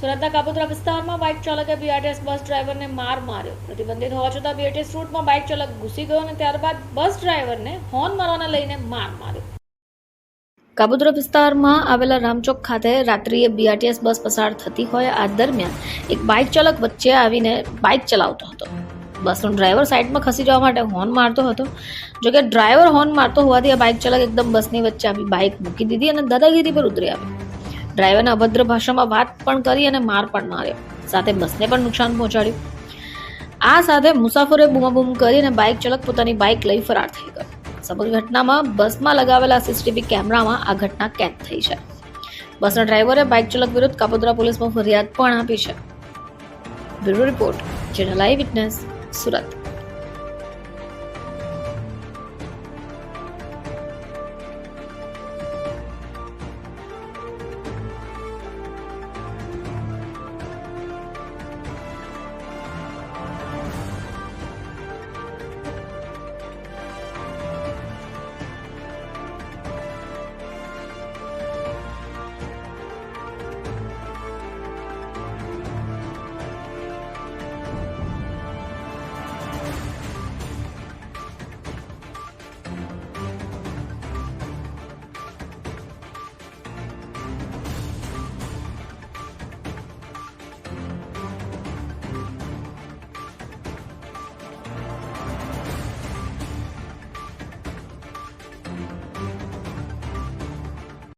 સુરતના કાપોદ્રા વિસ્તારમાં બાઇક ચાલકે બીઆરટીએસ બસ ડ્રાઈવરને માર માર્યો. પ્રતિબંધિત હોવા છતાં બીઆરટીએસ રૂટમાં બાઇક ચાલક ઘૂસી ગયો અને ત્યારબાદ બસ ડ્રાઈવરને હોર્ન મારવાને લઈને માર માર્યો. કાપોદ્રા વિસ્તારમાં આવેલા રામચોક ખાતે રાત્રિએ બીઆરટીએસ બસ પસાર થતી હોય આ દરમિયાન એક બાઇક ચાલક વચ્ચે આવીને બાઇક ચલાવતો હતો. બસનો ડ્રાઈવર સાઈડમાં ખસી જવા માટે હોર્ન મારતો હતો. જોકે ડ્રાઈવર હોર્ન મારતો હોવાથી આ બાઇક ચાલક એકદમ બસની વચ્ચે આવી બાઇક મૂકી દીધી અને દાદાગીરી પર ઉતરી આવી. ડ્રાઈવરને અભદ્ર ભાષામાં વાત પણ કરી અને માર પણ માર્યો. સાથે બસને પણ નુકસાન પહોંચાડ્યું. આ સાથે મુસાફરોએ બૂમાબૂમ કરી અને બાઇક ચાલક પોતાની બાઇક લઈ ફરાર થઈ ગયો. સમગ્ર ઘટનામાં બસમાં લગાવેલા સીસીટીવી કેમેરામાં આ ઘટના કેદ થઈ છે. બસના ડ્રાઈવરે બાઇક ચાલક વિરુદ્ધ કાપોદ્રા પોલીસમાં ફરિયાદ પણ આપી છે. બ્યુરો રિપોર્ટ, ચેનલ આઈ વિટનેસ, સુરત.